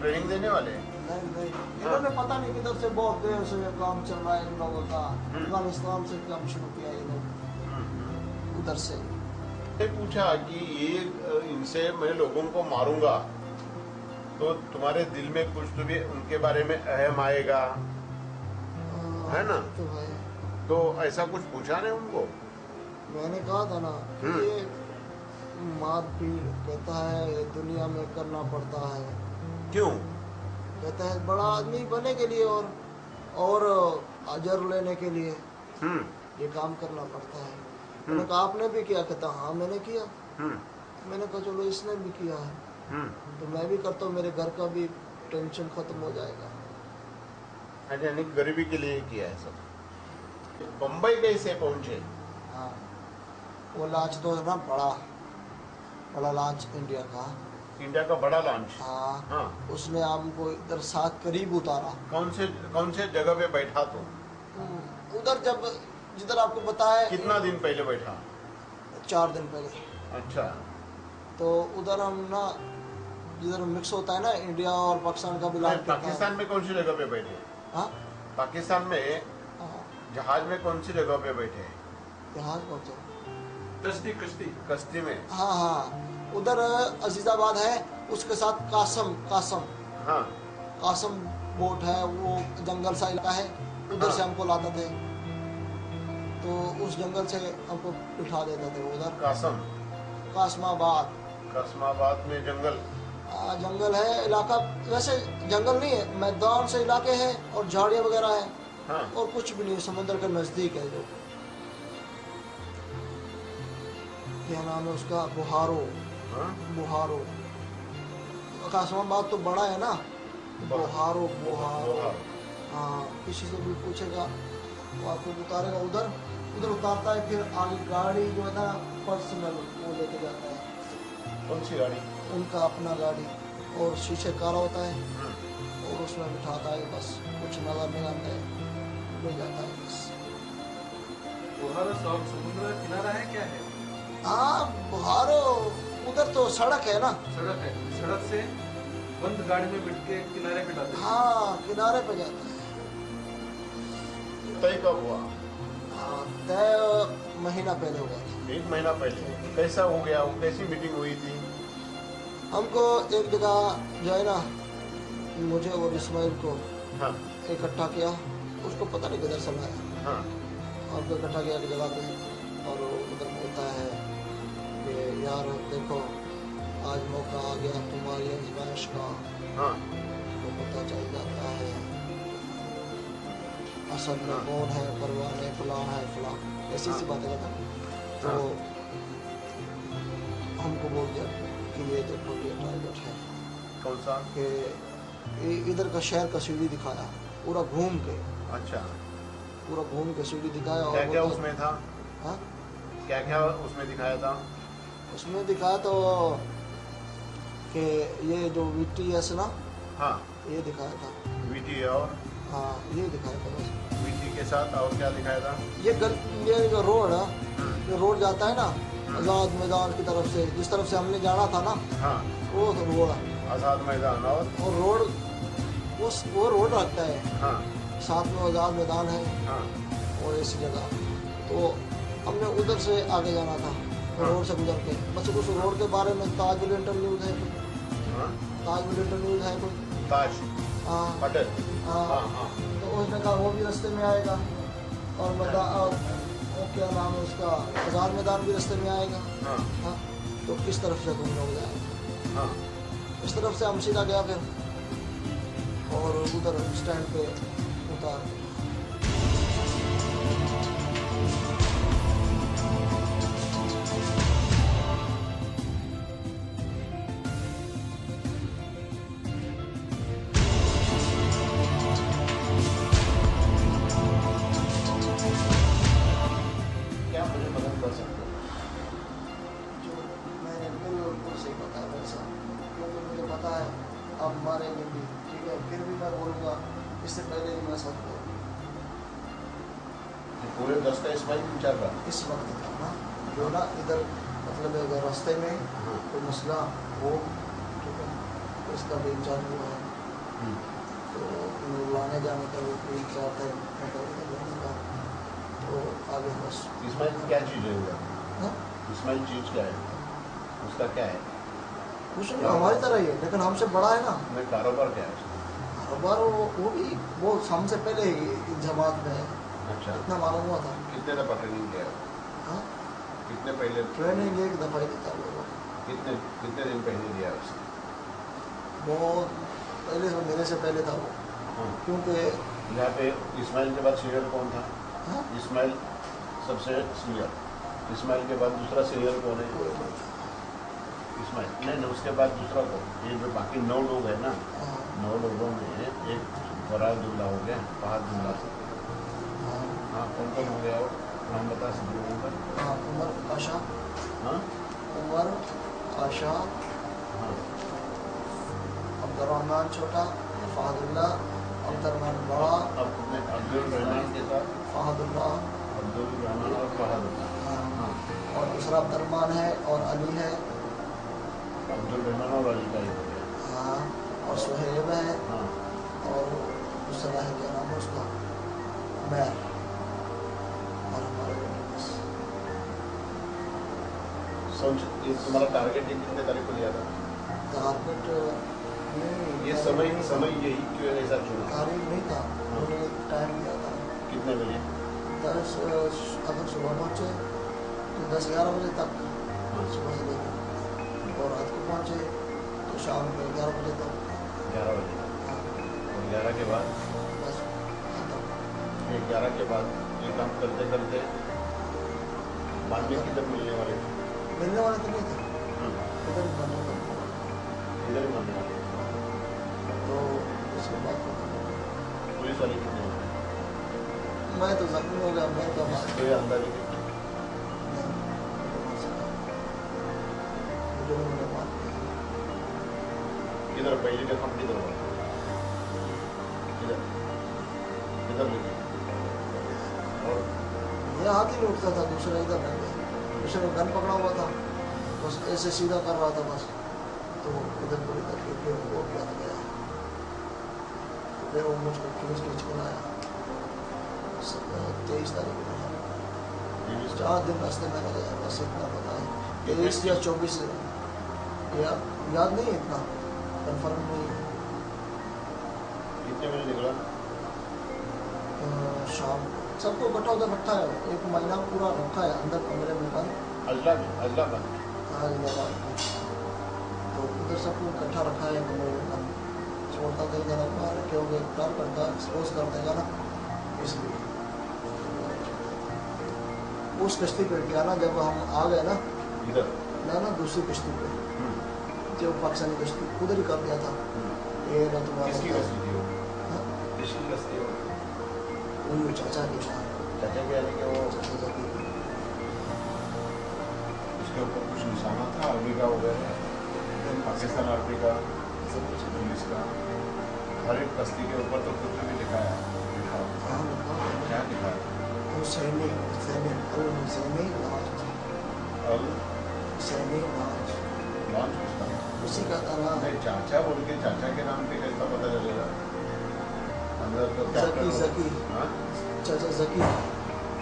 ट्रेनिंग देने वाले? नहीं, इन्होंने पता नहीं किधर से बहुत देर से ये काम चल रहा है इन लोगों का। अफगानिस्तान से काम शुरू किया ये लोग, उधर से। मैंने पूछा कि ये इनसे मैं लोगों को मारूंगा तो तुम्हारे दिल में कुछ तो भी उनके बारे में अहम आएगा, है ना? तो भाई तो ऐसा कुछ पूछा नहीं उनको? मैंने कहा था ना, ये मार भी कहता है दुनिया में करना पड़ता है, क्यों? कहता है बड़ा आदमी बनने के लिए और अजर लेने के लिए ये काम करना पड़ता है। मैंने कहा आपने भी किया? कहता हाँ मैंने किया। मैंने कहा चलो इसने भी किया है तो मैं भी करता हूँ, मेरे घर का भी टेंशन खत्म हो जाएगा। यानी गरीबी के लिए किया है सब। बम्बई कैसे पहुंचे? हाँ वो लॉन्च तो है ना बड़ा लॉन्च इंडिया का। इंडिया का बड़ा लॉन्च। हाँ हाँ। उसने हमको इधर साथ करीब उतारा। कौन से जगह पे बैठा तो? उधर जब जिधर आपको बताया कितना दिन पहले बैठा? 4 दिन पहले। अच्छा। तो उधर हम ना जिधर मिक्स होता है ना इंडिया और पाकिस्तान का बिलाल करता है। पाकिस्तान में कौन सी जगह पे बैठे? हाँ पाकिस्तान में हाँ जहाज में कौन सी जगह पे बैठे? यहाँ पहुँचे कश्ती में। हाँ हाँ उधर अजीजाबाद है, उसके साथ कासम हाँ बोट है, वो जंगल सा इलाका है, उधर से हमको लाते थे। तो उस जंगल से हमको बिठा देते थे उधर। कासमाबाद में जंगल। जंगल है इलाका, वैसे जंगल नहीं है, मैदान से इलाके हैं और झाड़ियाँ वगैरह है। हाँ। और कुछ भी नहीं, समुद्र के नजदीक है जो क्या नाम है उसका, बुहारो। कासमाबाद तो बड़ा है ना, बुहारो। हाँ किसी से भी पूछेगा वो आपको उतारेगा। उधर उतारता है, फिर आगे गाड़ी जो है ना पर्सनल वो लेके जाता है। कौन सी गाड़ी? उनका अपना गाड़ी, और शीशे काला होता है और उसमें बिठाता है, बस कुछ नजर नहीं आता है, ले जाता है बस। समुद्र किनारा है क्या है? हाँ बुहारो उधर तो सड़क है ना। सड़क है, सड़क से बंद गाड़ी में बैठ के किनारे पे जाते हैं। हाँ किनारे पे जाता है। तय कब हुआ? तय महीना पहले हो गया था। 1 महीना पहले। कैसा हो गया? वो कैसी मीटिंग हुई थी? हमको एक जगह जो है ना, मुझे और इस्माइल को हाँ इकट्ठा किया, उसको पता नहीं किधर से लाया। हाँ हमको इकट्ठा किया एक जगह पे, और उधर बोलता है कि यार देखो आज मौका आ गया तुम्हारी आजमाइश का। हाँ तो पता चल जाता है असल में कौन है, परवान है, फलां ऐसी सी बातें करता। तो हमको बोल दिया कि ये देखो ये टारगेट है। कौन सा? कि इधर का शहर का सीढ़ी दिखाया पूरा घूम के। अच्छा। पूरा घूम के सीढ़ी दिखाया। क्या और क्या उसमें था? हाँ क्या उसमें दिखाया था? उसमें दिखाया तो कि ये जो VTS ना, हाँ ये दिखाया था। VT और हाँ ये दिखाया था बस। VT के साथ और क्या दिखाया था? ये जो रोड है, ये रोड जाता है ना आज़ाद मैदान की तरफ से, जिस तरफ से हमने जाना था ना, हाँ वो तो रोड है। आज़ाद मैदान और रोड वो रोड रखता है, हाँ साथ में आज़ाद मैदान है हाँ और ऐसी जगह। तो हमने उधर से आगे जाना था, रोड से गुजर के। बस उस रोड के बारे में ताज मिलियन न्यूज़ है कोई, हाँ ताज मिलियन न्यूज़ है कोई। ताज हाँ होटल। हाँ हाँ हाँ तो उसने कहा वो भी रास्ते में आएगा, और वो क्या नाम है उसका, आज़ाद मैदान भी रास्ते में आएगा। हाँ हाँ तो किस तरफ से तुम लोग जाएंगे? हाँ इस तरफ से हम सीधा गया फिर, और उधर स्टैंड पे उतार। क्या मुझे मदद कर सकते हो? जो मैंने बिल्कुल सही बताया वैसा, क्योंकि मुझे पता है अब मारेंगे भी, ठीक है, फिर भी मैं बोलूँगा इससे पहले भी मैं सब बोलूँ। ये पूरे 10 का इस्माइल विचार का इस वक्त था ना जो ना इधर मतलब अगर रास्ते में कोई मसला हो, ठीक है, तो इसका भी इंचार्ज हुआ है। तो लाने जाने का भी कोई इंचार्ज है, तो आगे बस। इस्माइल की क्या चीज़ है उधर? हाँ? इस्माइल चीज़ क्या है उसका? क्या है? कुछ नहीं, हमारी तरह ही है, लेकिन हमसे बड़ा है ना। मैं कारोबार क्या है उसका? कारोबार वो भी वो हमसे पहले ही जमात में है, अच्छा। इतना मालूम हुआ था। कितने दफा ट्रेनिंग किया है? हाँ? कितने पहले ट्रेनिंग एक दफ़ा ही देता वो लोग। कितने कितने दिन पहले दिया उसने? वो पहले से मेरे से पहले था वो, हाँ। क्योंकि यहाँ पे इस्माइल के बाद सीनियर कौन था? हाँ, इस्माइल सबसे सीनियर, इस्माइल के बाद दूसरा सीनियर कौन है? कोई नहीं था। इस्माइल नहीं, उसके बाद दूसरा कौन? ये जो बाकी 9 लोग हैं ना, हाँ, 9 लोगों में एक फराजुल्ला हो गया, फहादुल्ला। हाँ, हाँ, कौन हो गया वो? नाम बता सकते लोगों का? हाँ, उमर आशा, हाँ उमर आशा, हाँ अब्दुर्रहमान छोटा, फहदुल्ला, अब्दुर्रहमान बड़ा, अपने अब्दुल रहमान के साथ फहदुल्ला, अब्दुल रहमान और फहादुल्ला। हाँ, हाँ, और दूसरा अब्दुर्रहमान है और अली है, अब्दुल रहमान और अली का ही हो गया। हाँ, और सुहेब है, हाँ, और दूसरा है क्या नाम है उसका, उमैर, और हमारे बस। समझ ये तुम्हारा टारगेट कितने तारीख को लिया था? टारगेट नहीं, ये समय यही क्यों ऐसा चुना? तारीख नहीं था, उन्होंने टाइम दिया था। कितने बजे? 10 अगर सुबह पहुँचे तो 10-11 बजे तक सुबह से लेकर, और रात को पहुँचे तो शाम को 11 बजे तक। 11 बजे तक। हाँ, और 11 के बाद बस खत्म। ये 11 के बाद ये काम करते करते बाद में किधर मिलने वाले थे? मिलने वाले तो नहीं थे, इधर ही बनने वाले थे। इधर ही मिलने वाले थे। तो उसके बाद खत्म हो गया। पुलिस वाले कितने होते? मैं तो जख्मी हो गया, मैं तो मार कोई अंदाजा कितना? मुझे उन्होंने मार दिया। किधर पहले का काम किधर हुआ? किधर किधर लेके? और ये हाथ ही लूटता था, दूसरा इधर रह गया, दूसरे गन पकड़ा हुआ था, बस ऐसे सीधा कर रहा था बस, तो इधर को इधर के फिर वो भी लग गया, फिर वो मुझको खींच के लाया। 23 तारीख को 4 दिन रास्ते में लगे, बस इतना पता है, 23 या 24 याद नहीं, इतना कंफर्म नहीं। कितने बजे निकला? शाम सबको इकट्ठा होकर रखा है, 1 महीना पूरा रखा है अंदर कमरे में बंद। अजला बंद। हाँ, इलाहाबाद में। तो उधर सबको इकट्ठा रखा है कमरे में बंद, छोड़ता था इधर बाहर रखे होंगे, कार करता एक्सपोज कर देगा ना, इसलिए उस कश्ती पे क्या ना, जब हम आ गए ना इधर ना दूसरी कश्ती पे, जो पाकिस्तानी कश्ती उधर ही कर दिया था। ये ना किसकी तुम्हारा कस्ती थी वो? हाँ, किसकी कस्ती हो? वही चाचा की था, चाचा के यानी कि वो चाचा की। उसके ऊपर कुछ निशाना था आर्मी का वगैरह? पाकिस्तान आर्मी का, पुलिस का, हर एक कस्ती के ऊपर तो कुछ भी दिखाया हाँ, क्या दिखाया? हुसैनी अल हुसैनी लॉन्च, और हुसैनी लॉन्च लॉन्च किसका? उसी का था ना। नहीं, चाचा बोल के चाचा के नाम पे कैसा पता चलेगा? अंदर तो जकी कैप्टन जकी हो। हाँ? चाचा जकी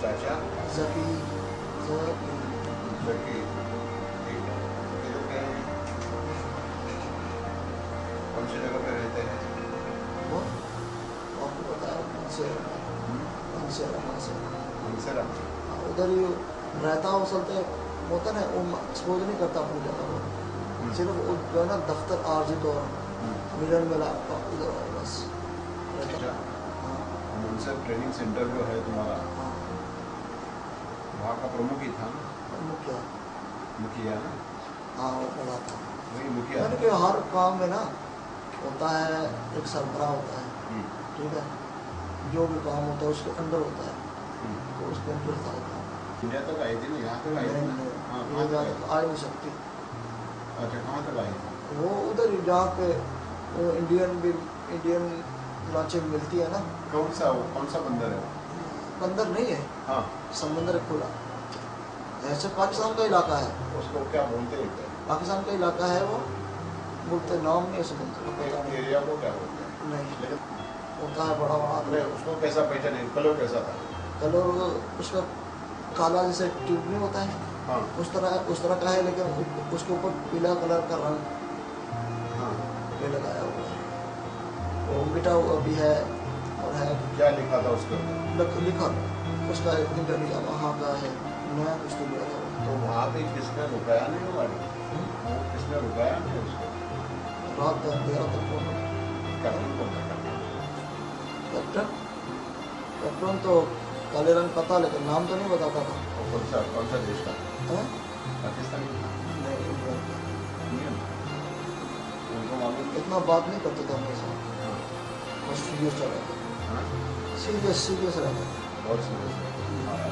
चाचा जकी जकी ठीक है। इधर क्या है? कौन सी जगह पे रहते हैं? वो आपको पता है कौन से मंसेरा। हाँ, उधर ही रहता हो, चलते होता है, वो एक्सपोज नहीं करता अपनी जगह को, सिर्फ वो जो है ना दफ्तर आर्जी तो मिलन में आपका उधर है बस रहता। अच्छा, हाँ, मंसेर ट्रेनिंग सेंटर जो है तुम्हारा, हाँ, वहाँ का प्रमुख ही था ना? मुखिया, मुखिया ना? हाँ वो बड़ा था। वही मुखिया यानी कि हर काम में ना होता है एक सरबराह होता है, हम्म, ठीक है, जो भी काम होता है उसके अंडर होता है, हम्म। तो उसके अंडर था काम। इंडिया तक आई थी ना? यहाँ तक आई थी ना? हाँ, ये कहाँ तक आई? ज़्यादा आ ही नहीं सकती। अच्छा, कहाँ तक आई थी? वो उधर ही जहाँ पे वो इंडियन लाचें मिलती है ना, कौन सा बंदर है वो? बंदर नहीं है, हाँ, समंदर है खुला, ऐसे पाकिस्तान का इलाका है, उसको क्या बोलते हैं? पाकिस्तान का इलाका है वो, बोलते नाम नहीं है समंदर का, पता नहीं। एरिया को क्या बोलते हैं? नहीं लेकिन होता है बड़ा आपने बड़ा उसको कैसा पहचाने? कलर कैसा था? कलर उसका काला जैसे ट्यूब नहीं होता है, हाँ, उस तरह का है, लेकिन उसके ऊपर पीला कलर का रंग हाँ। पे लगाया हुआ है, वो मिटा हुआ भी है और नंबर है। क्या लिखा था उसके ऊपर? लिखा उसका इंटरव्यू वहाँ का है, मैं कुछ तो लिया था। तो वहाँ पे किसने रुकाया नहीं वो गाड़ी? वो किसने रुकाया नहीं उसको? रात 11 तक फोन कैप्टन कौन था? कैप्टन तो काले रंग पता, लेकिन नाम तो नहीं बताता था। और कौन सा देश का? हैं? पाकिस्तानी था? नहीं, नहीं। उनको मालूम? इतना बात नहीं करते थे मेरे साथ, हाँ। बस सीरियस रहता था, हाँ? सीरियस रहता था। बहुत सीरियस है।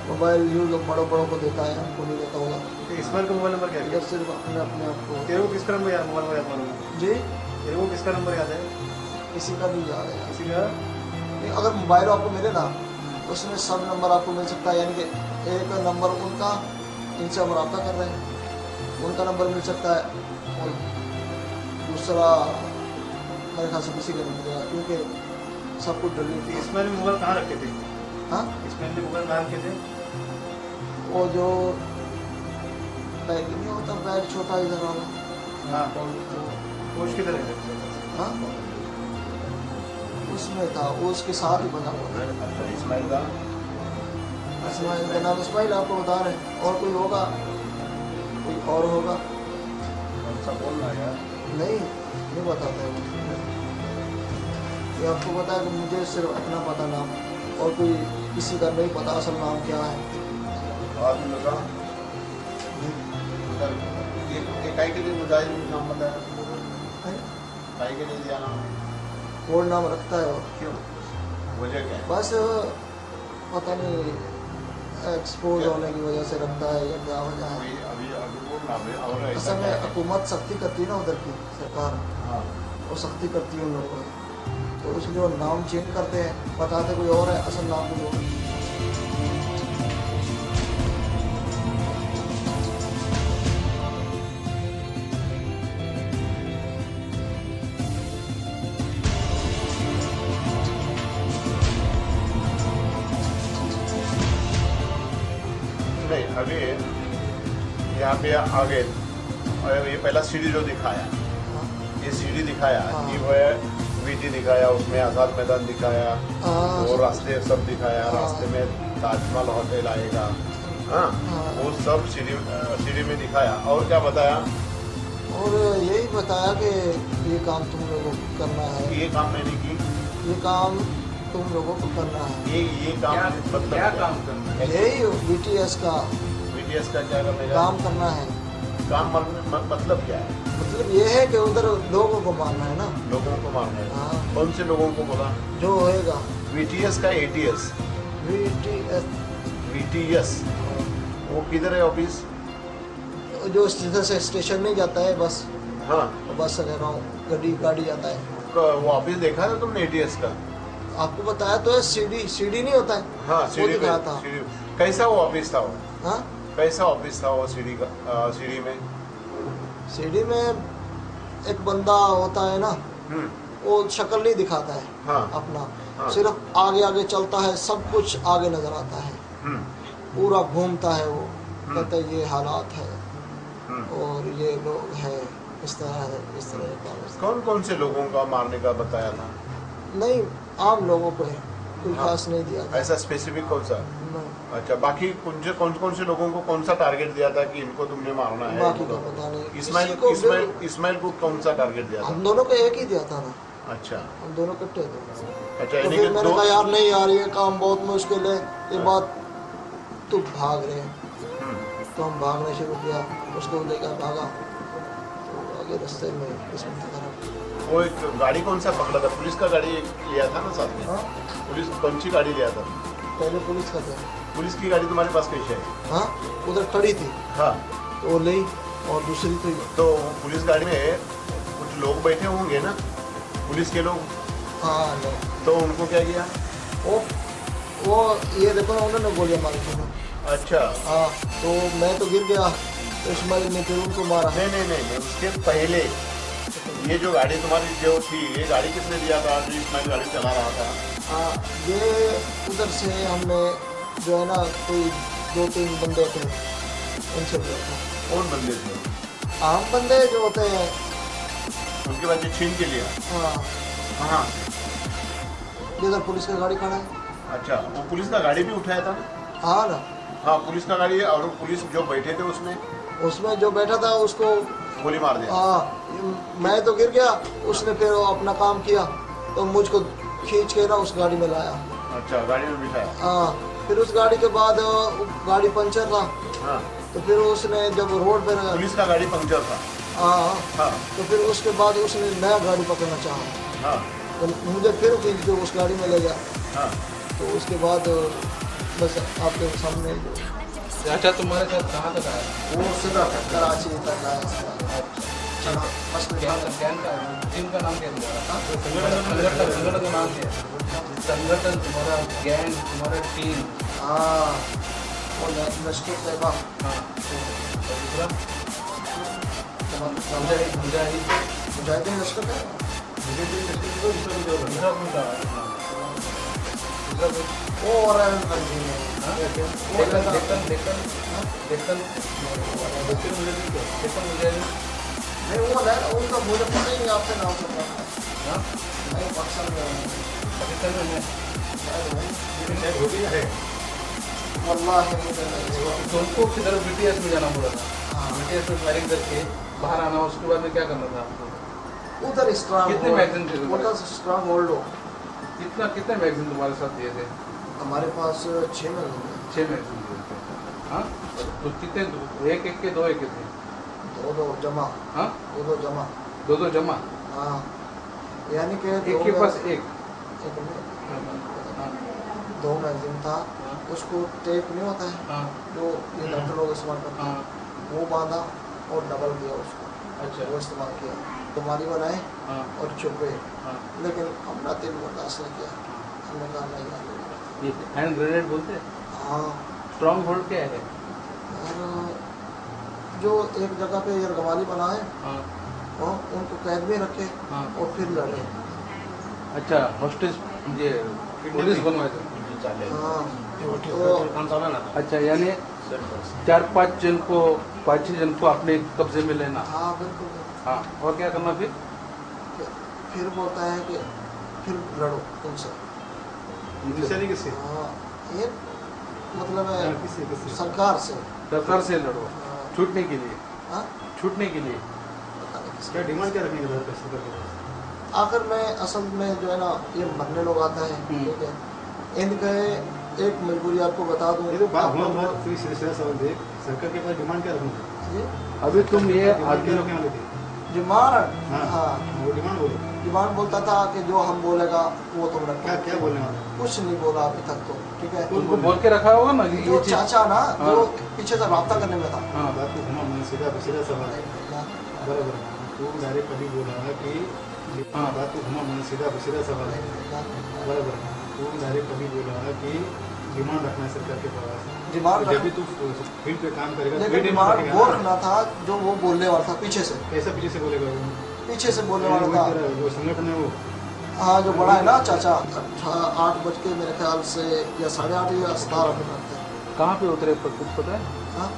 मोबाइल यूज बड़ों को देता है, हमको नहीं देता होगा। इस्माइल का मोबाइल नंबर क्या है? इधर सिर्फ अपने आप को। तेरे को किसका नंबर याद, मोबाइल नंबर याद मालूम है? जी, तेरे को किसका नंबर याद है? किसी का भी याद है। किसी का? नहीं, अगर मोबाइल आपको मिले ना, उसमें सब नंबर आपको मिल सकता है, यानी कि एक नंबर उनका, इनसे हम रब्ता कर रहे हैं, उनका नंबर मिल सकता है, और दूसरा मेरे ख्याल से किसी का नहीं मिलेगा, क्योंकि सब कुछ डिलीट। इस्माइल ने मोबाइल कहाँ रखे थे? हाँ, इस्माइल ने मोबाइल कहाँ रखे थे? वो जो बैग नहीं होता, बैग छोटा इधर वाला। हाँ, कोच किधर है? हाँ, उसमें था, वो उसके साथ ही बना हुआ था। अच्छा, इस्माइल का? इस्माइल का नाम इस्माइल आपको बता रहे हैं, और कोई होगा, कोई और होगा, कौन सा बोल रहा है यार? नहीं बताता है वो। ये आपको पता है कि मुझे सिर्फ अपना पता नाम, और कोई किसी का नहीं पता असल नाम क्या है। आदमी लगा ये काहे के लिए मुजाहिद नाम बताया? काहे के लिए दिया नाम? कोड नाम रखता है, और क्यों? वजह क्या है? बस पता नहीं, एक्सपोज होने की वजह से रखता है या क्या वजह है। अभी वो नाम है और ऐसा असल क्या में है? हुकूमत सख्ती करती है ना, उधर की सरकार, हाँ। वो सख्ती करती है उन लोगों को, तो इसलिए वो नाम चेंज करते हैं, बताते कोई और है, असल नाम कोई और। नहीं, अभी यहाँ पे आ गए और ये पहला सीढ़ी जो दिखाया, हाँ, ये सीढ़ी दिखाया, हाँ। ये वो है वीटी दिखाया, उसमें आज़ाद मैदान दिखाया, हाँ, वो रास्ते सब दिखाया, हाँ। रास्ते में ताजमहल होटल आएगा, हाँ, हाँ। वो सब सीढ़ी में दिखाया। और क्या बताया? और यही बताया कि ये काम तुम लोगों को करना है, ये काम मैंने की, ये काम तुम लोगों को करना है, ये काम क्या मतलब क्या काम करना है? यही BTS का BTS का क्या करने का काम करना है। काम मतलब क्या है? मतलब ये है कि उधर लोगों को मारना है ना। लोगों को मारना है। हाँ, कौन से लोगों को बोला? जो होएगा BTS का ATS? BTS, BTS वो किधर है ऑफिस? जो इधर से स्टेशन नहीं जाता है बस, हाँ, बस कह रहा हूँ, गाड़ी जाता है। वो ऑफिस देखा था तुमने ATS का? आपको बताया तो है, सीडी नहीं होता है। हाँ, वो सीढ़ी दिखाया पे था। सीढ़ी। कैसा वो ऑफिस था वो? हाँ, कैसा ऑफिस था वो सीढ़ी का? सीढ़ी में सीडी में एक बंदा होता है ना, हम्म, वो शक्ल नहीं दिखाता है हाँ, अपना, हाँ। सिर्फ आगे आगे चलता है, सब कुछ आगे नजर आता है, हम्म, पूरा घूमता है वो, कहता है ये हालात है हम्म। और ये लोग है, इस तरह है, इस तरह का। कौन कौन से लोगों का मारने का बताया था? नहीं, आम लोगों को है, कोई हाँ। खास नहीं दिया था। ऐसा स्पेसिफिक कौन सा? नहीं, अच्छा, बाकी कौन से लोगों को कौन सा टारगेट दिया था कि इनको तुमने मारना है? बाकी का पता नहीं। इस्माइल किसी को इस्माइल को कौन सा टारगेट दिया था? हम दोनों को एक ही दिया था ना, अच्छा हम दोनं इकट्ठे थे। अच्छा, तो यानी फिर कि मैंने दो। कहा यार नहीं यार, ये काम बहुत मुश्किल है, ये हाँ। बात तू भाग रहे हैं, हम्म, तो हम भागने शुरू किया, उसको लेकर भागा, तो आगे रास्ते में इसमें तरफ। वो एक गाड़ी कौन सा पकड़ा था? पुलिस का गाड़ी एक लिया था ना साथ में? हाँ, पुलिस कौन सी गाड़ी लिया था? पहले पुलिस का था। पुलिस की गाड़ी तुम्हारे पास कैसे है? हाँ, उधर खड़ी थी हाँ, तो वो ली, और दूसरी थी। तो पुलिस गाड़ी में कुछ लोग बैठे होंगे ना, पुलिस के लोग, हाँ लो, तो उनको क्या किया? वो ये देखो ना, उन्होंने गोलियां मारी थी ना। अच्छा, हाँ, तो मैं तो गिर गया, तो इस्माइल ने फिर उनको मारा। नहीं, उसके पहले ये जो गाड़ी तुम्हारी जो थी, ये गाड़ी किसने दिया था जो इस्माइल गाड़ी चला रहा था? हाँ, ये उधर से हमने जो है ना, कोई 2-3 बंदे थे, उनसे लिया था। कौन बंदे थे? आम बंदे जो होते हैं। उनके बाद ये छीन के लिया? हाँ, हाँ, इधर पुलिस का गाड़ी खड़ा है। अच्छा, वो पुलिस का गाड़ी भी उठाया था ना? हाँ ना, हाँ, पुलिस का गाड़ी और पुलिस जो बैठे थे उसमें जो बैठा था उसको गोली मार दिया। मैं तो गिर गया, उसने फिर वो अपना काम किया तो मुझको खींच के ना उस गाड़ी में लाया। अच्छा, गाड़ी में बिठाया। हाँ, फिर उस गाड़ी के बाद गाड़ी पंचर था, हाँ, तो फिर उसने जब रोड पे पुलिस का गाड़ी पंक्चर था। हाँ, हाँ तो फिर उसके बाद उसने नया गाड़ी पकड़ना चाहा, हाँ तो मुझे फिर खींच के उस गाड़ी में ले गया। हाँ। तो उसके बाद बस आपके सामने अच्छा, तुम्हारे साथ कहाँ तक आया? वो सीधा कराची तक आया। चलो बस में गैंग का टीम का नाम क्या तुम्हारा? संगठन का नाम क्या? संगठन तुम्हारा, गैंग तुम्हारा, टीम। हाँ, वो लश्कर तैयबा। हाँ, दूसरा मुजाहिदीन लश्कर का दूसरा कौन सा? दूसरा कोई? वो और नहीं, वो है उनका मुझे पता ही नहीं, आपसे नाम सुन रहा नहीं, पाकिस्तान में वल्लाह मुझे नहीं। तुमको किधर BTS में जाना पड़ा था? हाँ। BTS में फायरिंग करके बाहर आना, उसके बाद में क्या करना था आपको? उधर स्ट्रांग कितने मैगजीन थे तुम्हारे? उधर स्ट्रांग होल्ड हो। कितने मैगजीन तुम्हारे साथ दिए थे? हमारे पास 6 में 6 मैगजीन दिए थे। हाँ, तो कितने? एक एक के, दो एक के थे? दो जमा। हाँ, दो जमा। दो जमा। हाँ, यानी कि एक के पास एक। एक में हाँ, 2 मैगजीन था, उसको टेप नहीं होता है हाँ, जो ये डॉक्टर लोग इस्तेमाल करते हैं, हाँ। वो बांधा और डबल किया उसको, अच्छा। वो इस्तेमाल किया, तुम्हारी बनाए हाँ, और चुपे। हाँ। लेकिन अपना दिल बर्दाश्त नहीं किया, हमने कहा नहीं यार। ये हैंड ग्रेनेड बोलते हैं? हाँ, स्ट्रॉन्ग होल्ड क्या है? और जो एक जगह पे यरगमाली बनाए हाँ, और उनको कैद में रखे हाँ। और फिर लड़े। अच्छा, हॉस्टेज ये पुलिस बनवाए थे? हाँ, तो अच्छा, यानी 4-5 जन को, 5-6 जन को अपने कब्जे में लेना। हाँ बिल्कुल। हाँ, और क्या करना फिर? फिर बोलता है कि फिर लड़ो तुमसे। हाँ, ये मतलब है सरकार से। सरकार से लड़ो हाँ, छूटने के लिए? हाँ, छूटने के लिए? पता नहीं किसका। क्या डिमांड क्या रखेंगे सरकार के पास? आखिर में असल में जो है ना, ये मरने लोग आता है, ठीक है, इनके एक मजबूरी आपको बता दूं। ये तो बात बहुत फ्री सिलसिला सवाल है, सरकार के पास डिमांड क्या रखेंगे? जी, अभी तुम ये डिमांड क्या रखने वाले थे? डिमांड, हाँ, हाँ, वो डिमांड बोलो। डिमांड बोलता था कि जो हम बोलेगा वो तुम क्या रखो। क्या बोलने वाले? कुछ नहीं बोला अभी तक तो, ठीक है। उनको बोल के रखा होगा ना कि जो ये चीज। चाचा ना, हाँ। जो पीछे से राब्ता करने में था। हाँ, बात को घुमा मैं सीधा सीधा सवाल है, बराबर। तू डायरेक्ट कभी बोला कि हाँ। बात को घुमा मैं सीधा सवाल है, बराबर। तू डायरेक्ट कभी बोला कि डिमांड रखना है सरकार के पास। डिमांड जब भी तू फील्ड पे काम करेगा लेकिन डिमांड वो रखना था जो वो बोलने वाला था पीछे से। कैसा पीछे से बोलेगा वो? पीछे से बोलने वाला था। जो संगठन है वो, हाँ, जो बड़ा है ना चाचा, 8 बज के मेरे ख्याल से या 8:30 या 17 मिनट थे। कहाँ पे उतरे पर कुछ पता है? हाँ,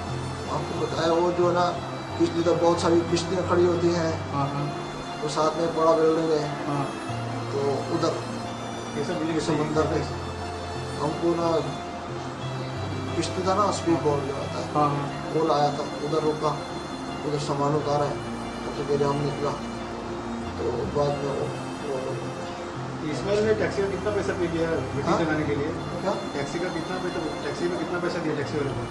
आपको बताया वो जो है ना, बिजली तो बहुत सारी किश्तियाँ खड़ी होती हैं, हाँ, हाँ, वो साथ में बड़ा बिल्डिंग है, हाँ। तो उधर कैसा बिजली के समंदर में हमको ना किश्ती था ना, स्पीड बोर्ड जो आता है, हाँ, हाँ। वो लाया था, उधर रुका, उधर सामान उतारा है, सबसे पहले हम निकला, तो बाद में वो इसमें ने टैक्सी का कितना पैसा पे दिया मिट्टी हाँ? लगाने के लिए? क्या टैक्सी का कितना पैसा, टैक्सी में कितना पैसा दिया टैक्सी वाले को?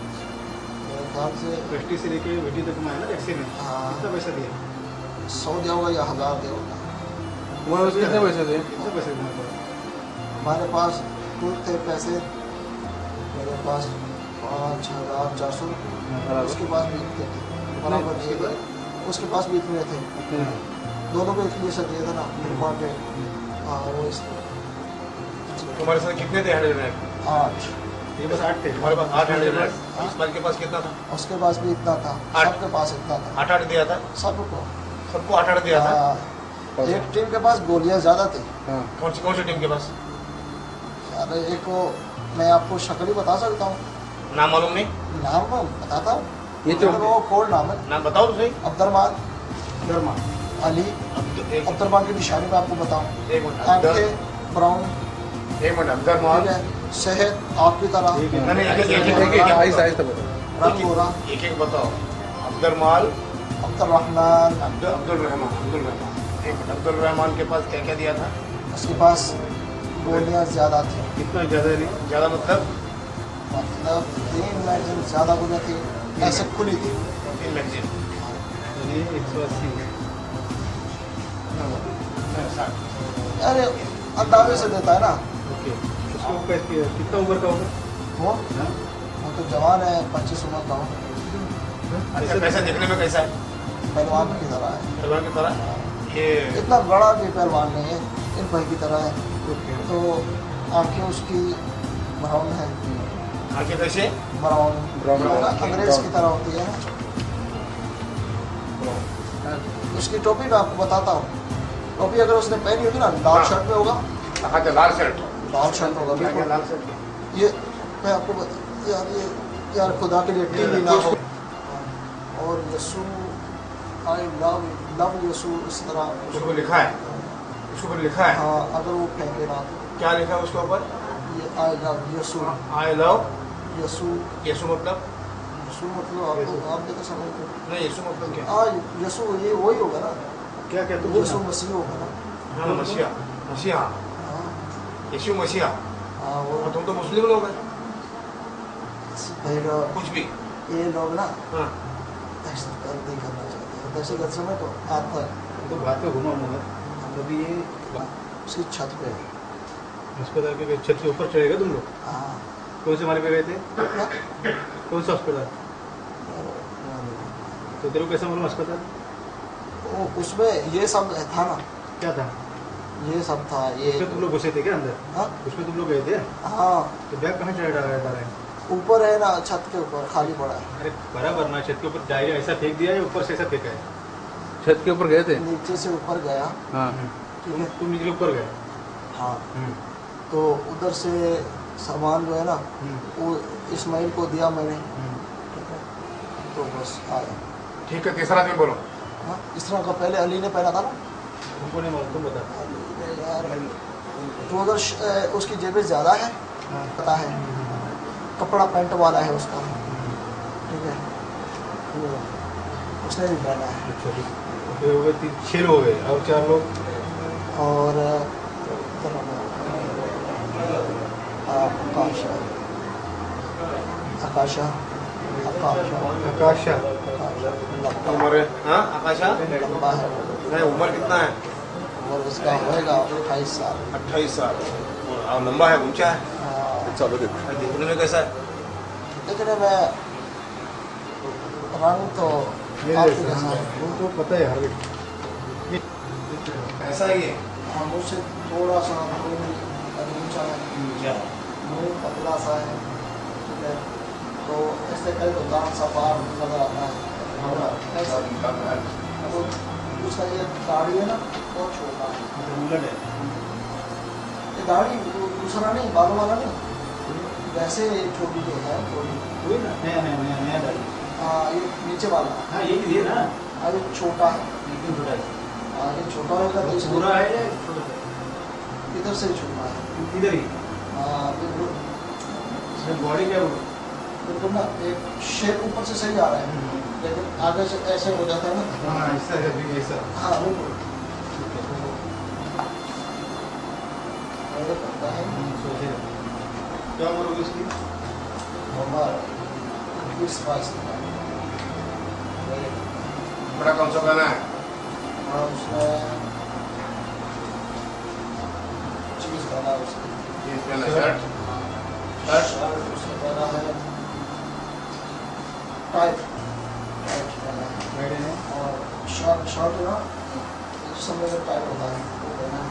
मेरे ख्याल से कस्टी से लेके विटी तक में है ना टैक्सी में, हाँ। कितना पैसा दिया? 100 दिया होगा या 1000 दिया होगा। वो कितने पैसे थे? कितना पैसा देना पड़ा? हमारे पास कुल थे पैसे, मेरे पास 5400, उसके पास भी इतने थे, बराबर दिए थे, उसके पास भी इतने थे, दोनों को एक जैसा दिए थे ना, बांटे। हाँ, वो इस तुम्हारे साथ कितने थे हैंड 8, ये बस 8 थे। तुम्हारे पास 8 हैंड इस्माइल के पास कितना था? उसके पास भी इतना था, 8? सबके पास इतना था, 8 दिया था सबको। सबको 8 दिया था। हाँ, एक टीम के पास गोलियां ज़्यादा थी। हाँ, कौन सी टीम के पास? अरे एक को मैं आपको शक्ल बता सकता हूँ, नाम मालूम नहीं? नाम मैं बताता हूँ, ये तो वो कोड नाम है, नाम बताओ तो सही। अब्दुर्रहमान दरमा अली। अब तो एक अब्दुर्रहमान की निशानी मैं आपको बताऊँ, एक मिनट। आंखें ब्राउन, एक मिनट अब्दुल मॉल ठीक है, सेहत आपकी तरह, ठीक है। नहीं एक एक आहिस्ता आहिस्ता बताओ। रंग गोरा, एक बताओ। अब्दुल माल अब्दुल रहमान, अब्दुल रहमान एक मिनट अब्दुल रहमान के पास क्या क्या दिया था? उसके पास गोलियाँ ज़्यादा थी, कितना ज़्यादा नहीं? ज़्यादा मतलब मतलब 3 मैगजीन ज़्यादा गोलियाँ थी, ऐसे खुली थी। 3 मैगजीन यानी 180। अरे अंदाजे से देता है ना ओके, उसका ऊपर कितना उम्र का होगा? वो हाँ? वो तो जवान है, 25 उम्र का हो, अच्छा कैसा दिखने में कैसा है? पहलवान की तरह है। पहलवान की तरह ये इतना बड़ा भी पहलवान नहीं है, इन भाई की तरह है। ओके। तो आंखें उसकी ब्राउन है, आगे कैसे? ब्राउन Brown, अंग्रेज की तरह होती है। उसकी टोपी मैं आपको बताता हूँ, टोपी अगर उसने पहनी होगी ना, लाल हाँ। शर्ट में होगा, अच्छा लाल शर्ट लाल शर्ट होगा क्या क्या बिल्कुल। लाल शर्ट ये मैं आपको यार ये यार खुदा के लिए टीवी ना हो। और यसू आई लव यसू इस तरह उसको लिखा है उसके ऊपर लिखा है हाँ, अगर वो फेंके ना क्या लिखा है उसके ऊपर? ये I love Yesu, I love यसू यीशु मतलब यसू मतलब आपको आप देखो समझ लो। नहीं यीशु मतलब क्या? यसू ये वही होगा ना, क्या क्या तुम यसू मसीह होगा ना। हाँ मसीहा मसीहा हाँ यीशु मसीहा। हाँ, वो और तुम तो मुस्लिम लोग हैं फिर कुछ भी। ये लोग ना हाँ दहशतगर्द नहीं करना चाहते हैं, दहशतगर्द समय तो आता है तो बात पे घुमा मगर अभी ये उसकी छत पे। अस्पताल के छत के ऊपर चढ़ेगा तुम लोग? हाँ कौन से माले पे गए थे? क्या? कौन सा अस्पताल? तो तेरे को कैसा मालूम अस्पताल? वो उसमें ये सब था ना, क्या था? ये सब था ये। उसमें तुम लोग घुसे थे क्या अंदर? हाँ उसमें तुम लोग गए थे? हाँ, तो बैग कहाँ चढ़ा डाला है? ऊपर है ना, छत के ऊपर खाली पड़ा है। अरे बराबर ना, छत के ऊपर डायरी ऐसा फेंक दिया या ऊपर से ऐसा फेंका है? छत के ऊपर गए थे? नीचे से ऊपर गया, हाँ ठीक है। तुम नीचे ऊपर गए? हाँ तो उधर से सामान जो है ना, वो इस्माइल को दिया मैंने, ठीक है। तो बस आया। ठीक है तीसरा दिन बोलो। हाँ, इस तरह का पहले अली ने पहना था ना। तुमको नहीं मालूम, तुम बता। अली ने यार तो उधर उसकी जेबें ज़्यादा है, पता है, कपड़ा पैंट वाला है उसका, ठीक है। वो उसने भी पहना है। अच्छा ठीक है। फिर हो गए 6 लोग हो गए और 4 लोग? और आकाशा आकाशा आकाशा आकाशा। लंबा उम्र हाँ आकाशा लंबा है, नहीं उम्र कितना है? और उसका होएगा 28 साल। 28 साल और लंबा है ऊंचा है। हाँ, चलो देखो देखने में कैसा है? देखने में रंग तो ये आपके जैसा, जैसा हाँ, है। वो तो पता है हर ऐसा ही है हाँ, मुझसे थोड़ा सा ऊंचा है, मुँह पतला सा है, ठीक है। तो ऐसे कहे तो दांत सा बाहर नजर आता है ऐसा। तो उसका ये दाढ़ी है ना, बहुत छोटा है। ये दाढ़ी दूसरा नहीं, बालों वाला नहीं, वैसे छोटी जो है थोड़ी। वही ना, नया दाढ़ी। हाँ, ये नीचे वाला, हाँ ये भी है ना, हाँ ये छोटा है। एकदम छोटा है। हाँ, ये छोटा होगा तो इसलिए पूरा है या छोटा सा? इधर से ही छोटा है। इधर ही? हाँ, बिल्कुल इसमें बॉडी क्या होगा? बिल्कुल ना, एक शेप ऊपर से सही आ रहा है, लेकिन आगे से ऐसे हो जाता है ना। हाँ ऐसा है, अभी ऐसा। हाँ बिल्कुल ऐसे करता है। सोचे क्या उम्र होगी इसकी? और 20-22 बड़ा कौन सा गाना है? और उसमें चीज़ बना उसकी जीन्स पहना शर्ट शर्ट उसने पहना है टाइट पहना है। मैंने और शर्ट है ना, जिस समय में टाइट होता है वो पहना है।